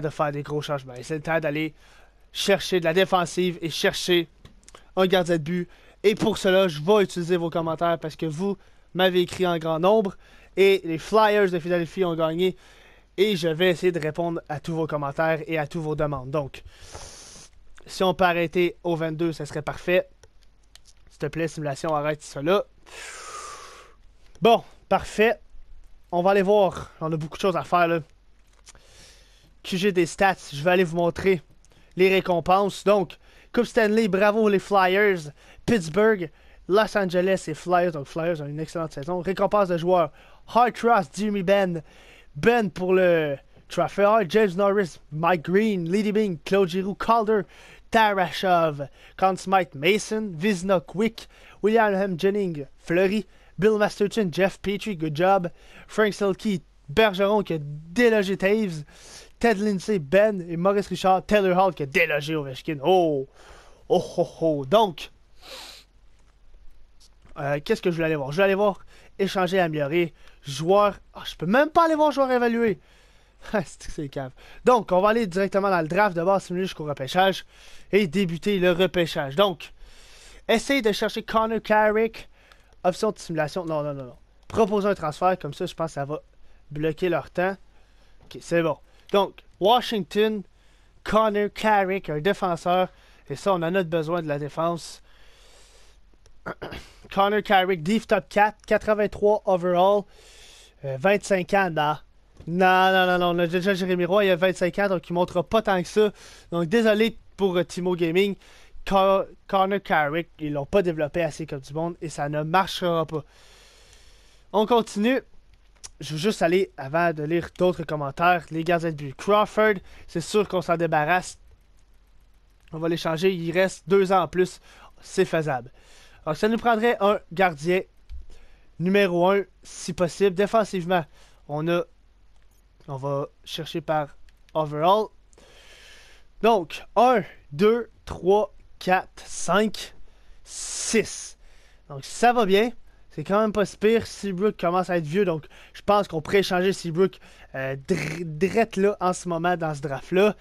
De faire des gros changements. C'est le temps d'aller chercher de la défensive et chercher un gardien de but. Et pour cela, je vais utiliser vos commentaires parce que vous m'avez écrit en grand nombre. Et les Flyers de Philadelphie ont gagné. Et je vais essayer de répondre à tous vos commentaires et à toutes vos demandes. Donc, si on peut arrêter au 22, ça serait parfait. S'il te plaît, simulation, arrête ça là. Bon, parfait. On va aller voir. On a beaucoup de choses à faire là. QG des stats, je vais aller vous montrer les récompenses. Donc, Coupe Stanley, bravo les Flyers. Pittsburgh, Los Angeles et Flyers. Donc, Flyers ont une excellente saison. Récompense de joueurs. Hart Ross, Jimmy Benn. Ben pour le Trophée. James Norris, Mike Green, Lady Bing, Claude Giroux, Calder, Tarashov, Conn Smythe, Mason, Vizina, Quick, William M. Jennings, Fleury, Bill Masterton, Jeff Petrie, good job. Frank Selke, Bergeron qui a délogé Taves. Ted Lindsay, Ben et Maurice Richard, Taylor Hall qui a délogé Ovechkin. Oh! Oh oh oh! Donc, qu'est-ce que je voulais aller voir? Je voulais aller voir échanger, améliorer, joueur. Oh, je peux même pas aller voir joueur évalué. C'est cave. Donc, on va aller directement dans le draft de base simulé jusqu'au repêchage et débuter le repêchage. Donc, essaye de chercher Connor Carrick. Option de simulation. Non, non, non, non. Proposer un transfert, comme ça, je pense que ça va bloquer leur temps. Ok, c'est bon. Donc, Washington, Connor Carrick, un défenseur. Et ça, on en a besoin de la défense. Connor Carrick, Deep Top 4, 83 overall, 25 ans, non. Non, non, non, non, on a déjà Jérémy Roy, il a 25 ans, donc il ne montrera pas tant que ça. Donc, désolé pour Timo Gaming. Connor Carrick, ils l'ont pas développé assez comme du monde et ça ne marchera pas. On continue. Je veux juste aller, avant de lire d'autres commentaires, les gardiens de but. Crawford, c'est sûr qu'on s'en débarrasse. On va l'échanger, il reste 2 ans en plus. C'est faisable. Alors, ça nous prendrait un gardien numéro 1, si possible. Défensivement, on va chercher par overall. Donc, 1, 2, 3, 4, 5, 6. Donc, ça va bien. C'est quand même pas si pire. Seabrook commence à être vieux, donc je pense qu'on pourrait échanger Seabrook direct là en ce moment dans ce draft-là.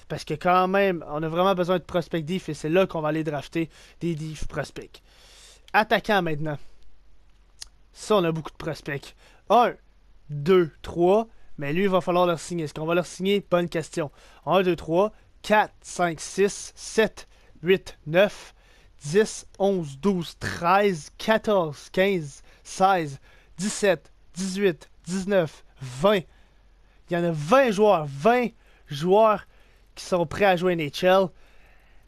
Parce que quand même, on a vraiment besoin de prospects diff et c'est là qu'on va aller drafter des diff prospects. Attaquant maintenant. Ça, on a beaucoup de prospects. 1, 2, 3. Mais lui, il va falloir leur signer. Est-ce qu'on va leur signer? Bonne question. 1, 2, 3, 4, 5, 6, 7, 8, 9, 10, 11, 12, 13, 14, 15, 16, 17, 18, 19, 20. Il y en a 20 joueurs. 20 joueurs qui sont prêts à jouer NHL.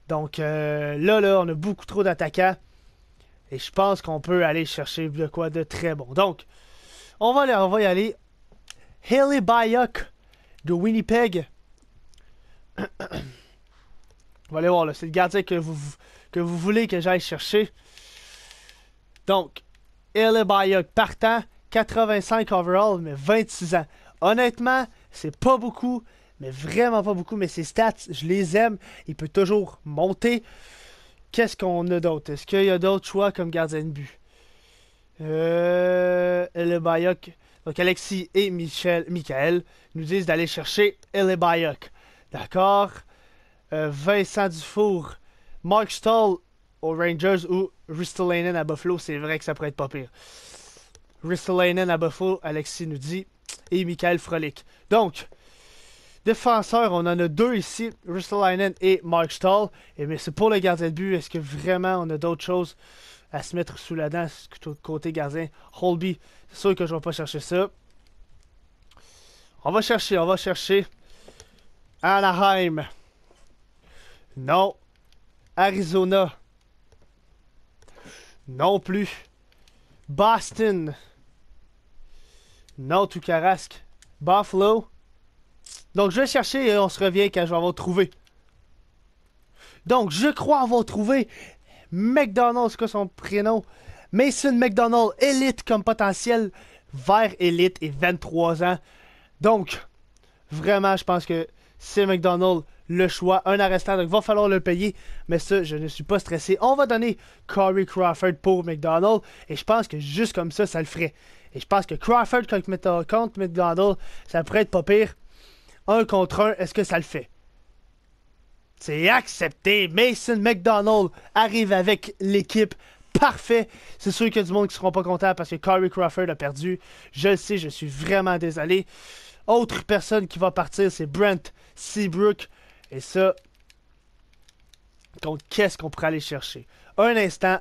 Donc là, on a beaucoup trop d'attaquants. Et je pense qu'on peut aller chercher de quoi de très bon. Donc, on va y aller. Haley Bayok de Winnipeg. On va aller voir là. C'est le gardien que vous voulez que j'aille chercher. Donc, Haley Bayok partant. 85 overall, mais 26 ans. Honnêtement, c'est pas beaucoup. Mais vraiment pas beaucoup. Mais ses stats, je les aime. Il peut toujours monter. Qu'est-ce qu'on a d'autre? Est-ce qu'il y a d'autres choix comme gardien de but? Haley Bayok. Donc Alexis et Michael nous disent d'aller chercher Haley Bayok. D'accord. Vincent Dufour. Mark Stahl aux Rangers ou Ristolainen à Buffalo. C'est vrai que ça pourrait être pas pire. Ristolainen à Buffalo, Alexis nous dit. Et Michael Frolic. Donc, défenseurs, on en a 2 ici. Ristolainen et Mark Stahl. Et mais c'est pour le gardien de but. Est-ce que vraiment on a d'autres choses à se mettre sous la dent côté gardien? Holby, c'est sûr que je ne vais pas chercher ça. On va chercher. Anaheim. Non. Arizona. Non plus. Boston. Non, tout carasque. Buffalo. Donc, je vais chercher et on se revient quand je vais avoir trouvé. Donc, je crois avoir trouvé McDonald, c'est quoi son prénom? Mason McDonald, élite comme potentiel, vers élite et 23 ans. Donc, vraiment, je pense que c'est McDonald le choix. Un arrestant, donc il va falloir le payer. Mais ça, je ne suis pas stressé. On va donner Corey Crawford pour McDonald. Et je pense que juste comme ça le ferait. Et je pense que Crawford contre McDonald, ça pourrait être pas pire. 1 contre 1, est-ce que ça le fait? C'est accepté. Mason McDonald arrive avec l'équipe. Parfait. C'est sûr qu'il y a du monde qui ne seront pas contents parce que Corey Crawford a perdu. Je le sais, je suis vraiment désolé. Autre personne qui va partir, c'est Brent Seabrook. Et ça, donc qu'est-ce qu'on pourrait aller chercher? Un instant.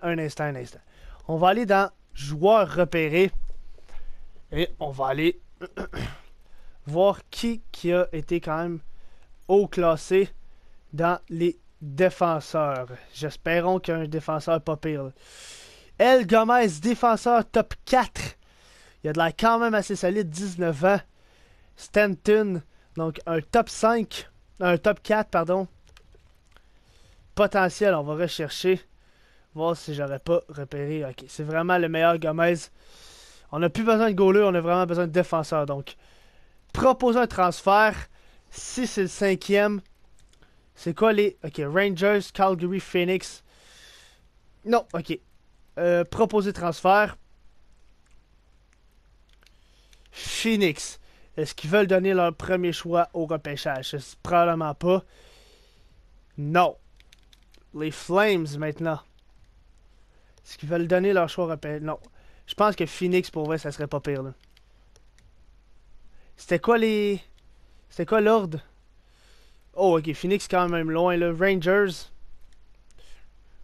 On va aller dans joueurs repérés. Et on va aller voir qui a été quand même haut classé dans les défenseurs. J'espérons qu'il y a un défenseur pas pire. El Gomez, défenseur top 4. Il a de l'air quand même assez solide, 19 ans. Stanton, donc un top 5. Un top 4, pardon. Potentiel, on va rechercher. Voir si j'aurais pas repéré. Ok, c'est vraiment le meilleur Gomez. On n'a plus besoin de goaler, on a vraiment besoin de défenseur. Donc, proposer un transfert. Si c'est le 5e. C'est quoi les... Ok, Rangers, Calgary, Phoenix. Non, ok. Proposer transfert. Phoenix. Est-ce qu'ils veulent donner leur premier choix au repêchage? Probablement pas. Non. Les Flames maintenant. Est-ce qu'ils veulent donner leur choix au repêchage? Non. Je pense que Phoenix, pour vrai, ça serait pas pire, là. C'était quoi les... C'était quoi l'ordre? Oh, ok. Phoenix, quand même loin, là. Rangers.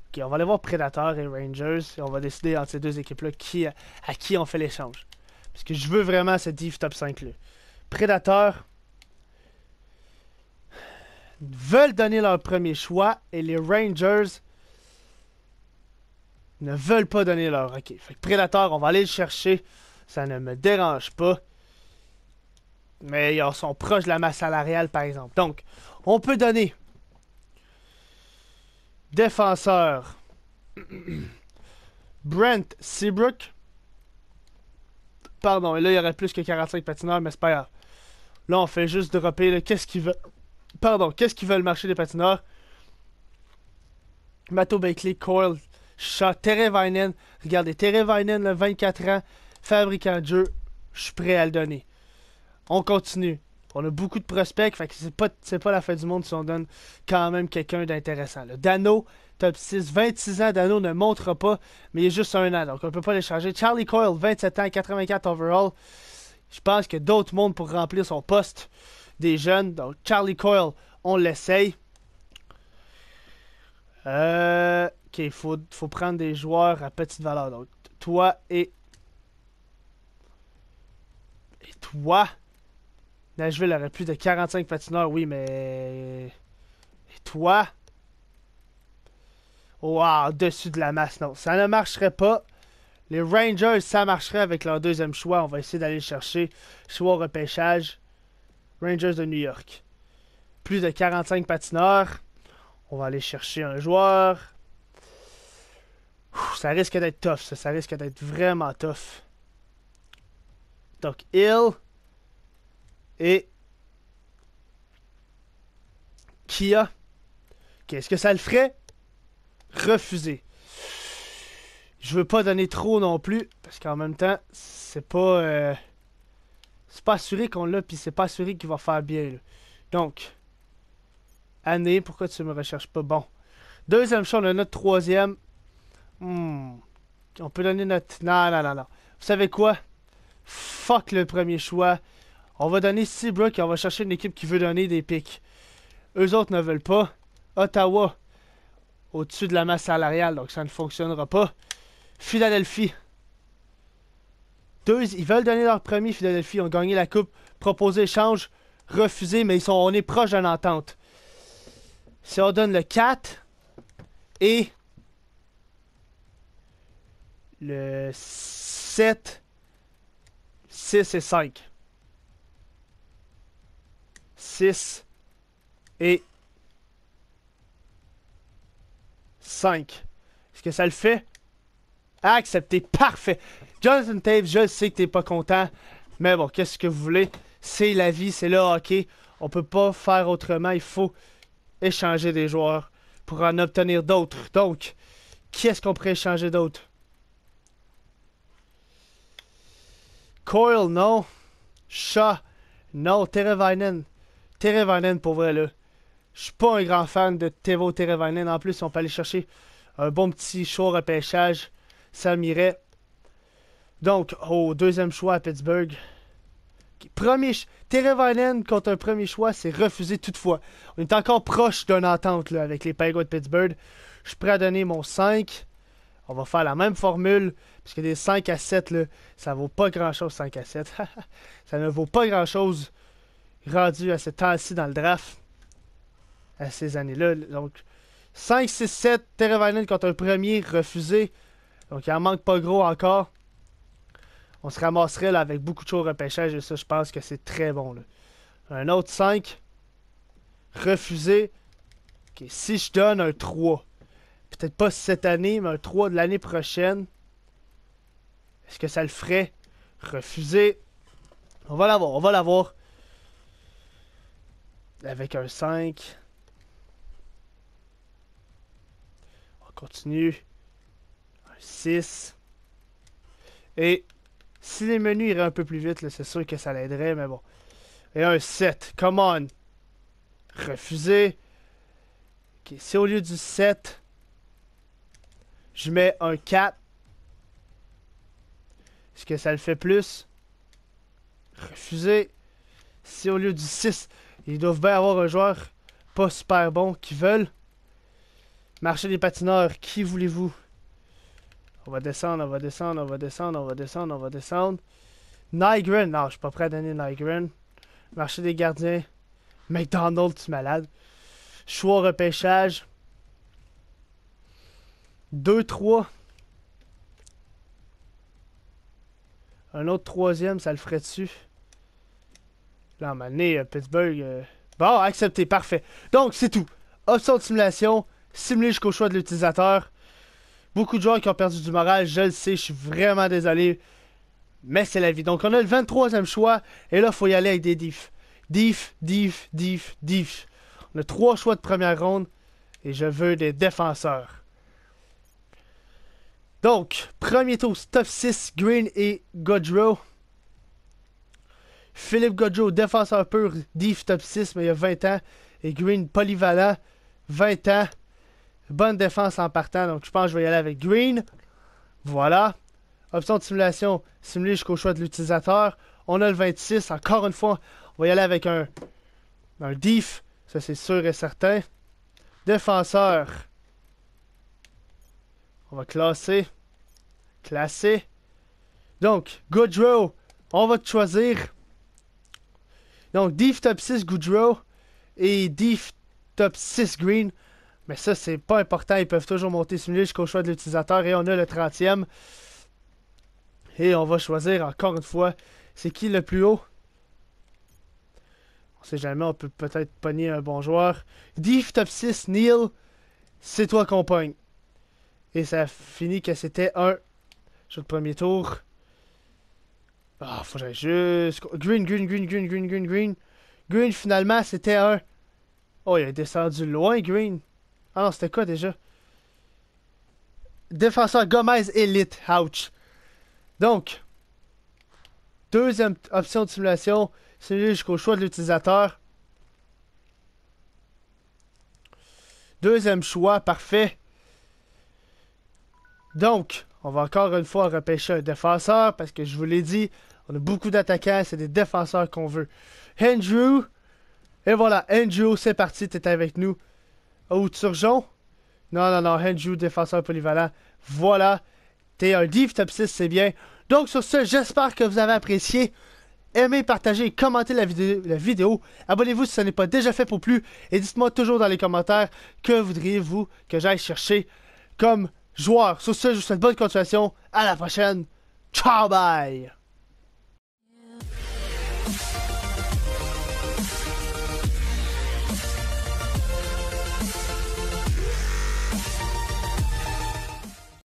Ok, on va aller voir Predator et Rangers. Et on va décider entre ces deux équipes-là à qui on fait l'échange. Parce que je veux vraiment cette div top 5-là. Predator veulent donner leur premier choix. Et les Rangers ne veulent pas donner leur... Ok, fait que Predator, on va aller le chercher. Ça ne me dérange pas. Mais ils sont proches de la masse salariale, par exemple. Donc, on peut donner défenseur Brent Seabrook. Pardon, et là, il y aurait plus que 45 patineurs, mais c'est pas grave. Là, on fait juste dropper. Qu'est-ce qu'ils veulent... Pardon, qu'est-ce qu'ils veulent marcher les patineurs? Matto Bakley, Coyle, Shaw, Teravainen. Regardez, Teravainen, 24 ans, fabricant de jeu. Je suis prêt à le donner. On continue. On a beaucoup de prospects, fait que c'est pas la fin du monde si on donne quand même quelqu'un d'intéressant. Dano, top 6, 26 ans. Dano ne montrera pas, mais il est juste un an, donc on ne peut pas l'échanger. Charlie Coyle, 27 ans, 84 overall. Je pense que d'autres mondes pour remplir son poste des jeunes. Donc Charlie Coyle, on l'essaye. Ok, il faut prendre des joueurs à petite valeur. Donc toi et toi. Nashville aurait plus de 45 patineurs, oui, mais... Et toi? Wow, dessus de la masse, non. Ça ne marcherait pas. Les Rangers, ça marcherait avec leur deuxième choix. On va essayer d'aller le chercher. Choix au repêchage. Rangers de New York. Plus de 45 patineurs. On va aller chercher un joueur. Ça risque d'être tough, ça. Ça risque d'être vraiment tough. Donc, Hill... Et Kia. Qu'est-ce que ça le ferait? Refuser. Je veux pas donner trop non plus. Parce qu'en même temps, c'est pas assuré qu'on l'a. Puis c'est pas assuré qu'il va faire bien. Là. Donc, année, pourquoi tu me recherches pas? Bon. Deuxième choix, on a notre troisième. On peut donner notre... Non. Vous savez quoi? Fuck le premier choix. On va donner Seabrook et on va chercher une équipe qui veut donner des pics. Eux autres ne veulent pas. Ottawa, au-dessus de la masse salariale, donc ça ne fonctionnera pas. Philadelphie. Ils veulent donner leur premier. Philadelphie ont gagné la coupe. Proposé échange, refusé, mais on est proche d'une entente. Si on donne le 4 et le 7, 6 et 5. 6 et 5. Est-ce que ça le fait? Accepté. Parfait. Jonathan Toews, je sais que t'es pas content. Mais bon, qu'est-ce que vous voulez? C'est la vie, c'est le hockey. On peut pas faire autrement. Il faut échanger des joueurs pour en obtenir d'autres. Donc, qui est-ce qu'on pourrait échanger d'autres? Coyle, non. Shaw, non. Teravainen. Teravainen, pour vrai, là. Je suis pas un grand fan de Teuvo Teravainen. En plus, on peut aller chercher un bon petit choix repêchage. Ça m'irait. Donc, au deuxième choix à Pittsburgh. Teravainen contre un premier choix, c'est refusé toutefois. On est encore proche d'une entente là, avec les Penguins de Pittsburgh. Je suis prêt à donner mon 5. On va faire la même formule. Parce que des 5 à 7, là, ça vaut pas grand chose 5 à 7. Ça ne vaut pas grand chose rendu à ce temps-ci dans le draft. À ces années-là. Donc, 5, 6, 7, Teravainen contre un premier refusé. Donc, il en manque pas gros encore. On se ramasserait là, avec beaucoup de choses au repêchage. Et ça, je pense que c'est très bon. Là. Un autre 5. Refusé. Okay, si je donne un 3. Peut-être pas cette année, mais un 3 de l'année prochaine. Est-ce que ça le ferait? Refusé. On va l'avoir. On va l'avoir. Avec un 5. On continue. Un 6. Et si les menus iraient un peu plus vite, c'est sûr que ça l'aiderait, mais bon. Et un 7. Come on. Refusé. Ok, si au lieu du 7, je mets un 4. Est-ce que ça le fait plus? Refusé. Si au lieu du 6, ils doivent bien avoir un joueur pas super bon qui veulent. Marché des patineurs, qui voulez-vous? On va descendre, on va descendre, on va descendre, on va descendre, on va descendre. Nygren, non, je suis pas prêt à donner Nygren. Marché des gardiens. McDonald, tu es malade. Choix repêchage. 2-3. Un autre troisième, ça le ferait dessus. Là, à un moment donné, Pittsburgh... Bon, accepté, parfait. Donc, c'est tout. Option de simulation, simuler jusqu'au choix de l'utilisateur. Beaucoup de joueurs qui ont perdu du moral, je le sais, je suis vraiment désolé. Mais c'est la vie. Donc, on a le 23e choix. Et là, il faut y aller avec des diffs. Diff. On a 3 choix de première ronde. Et je veux des défenseurs. Donc, premier tour, top 6, Green et Gaudreau. Philippe Gaudreau, défenseur pur, diff top 6, mais il y a 20 ans. Et Green, polyvalent, 20 ans. Bonne défense en partant, donc je pense que je vais y aller avec Green. Voilà. Option de simulation, simuler jusqu'au choix de l'utilisateur. On a le 26, encore une fois, on va y aller avec un diff. Ça, c'est sûr et certain. Défenseur. On va classer. Classer. Donc, Gaudreau, on va te choisir. Donc, diff top 6 Gaudreau et diff top 6 Green. Mais ça, c'est pas important. Ils peuvent toujours monter simuler jusqu'au choix de l'utilisateur. Et on a le 30e. Et on va choisir encore une fois. C'est qui le plus haut? On sait jamais. On peut peut-être pogner un bon joueur. Diff top 6 Neil. C'est toi qu'on pogne. Et ça finit que c'était un sur le premier tour. Ah, faut que j'aille juste... Green. Green, finalement, c'était un... Oh, il a descendu loin, Green. Ah non, c'était quoi déjà? Défenseur Gomez Elite. Ouch. Donc, deuxième option de simulation, simuler jusqu'au choix de l'utilisateur. Deuxième choix, parfait. Donc, on va encore une fois repêcher un défenseur parce que je vous l'ai dit, on a beaucoup d'attaquants, c'est des défenseurs qu'on veut. Andrew. Et voilà, Andrew, c'est parti, t'es avec nous. Oh, Turgeon? Non, Andrew, défenseur polyvalent. Voilà, t'es un div top 6, c'est bien. Donc sur ce, j'espère que vous avez apprécié. Aimez, partagez, commentez la vidéo. Abonnez-vous si ce n'est pas déjà fait pour plus. Et dites-moi toujours dans les commentaires que voudriez-vous que j'aille chercher comme joueur. Sur ce, je vous souhaite bonne continuation. À la prochaine. Ciao, bye!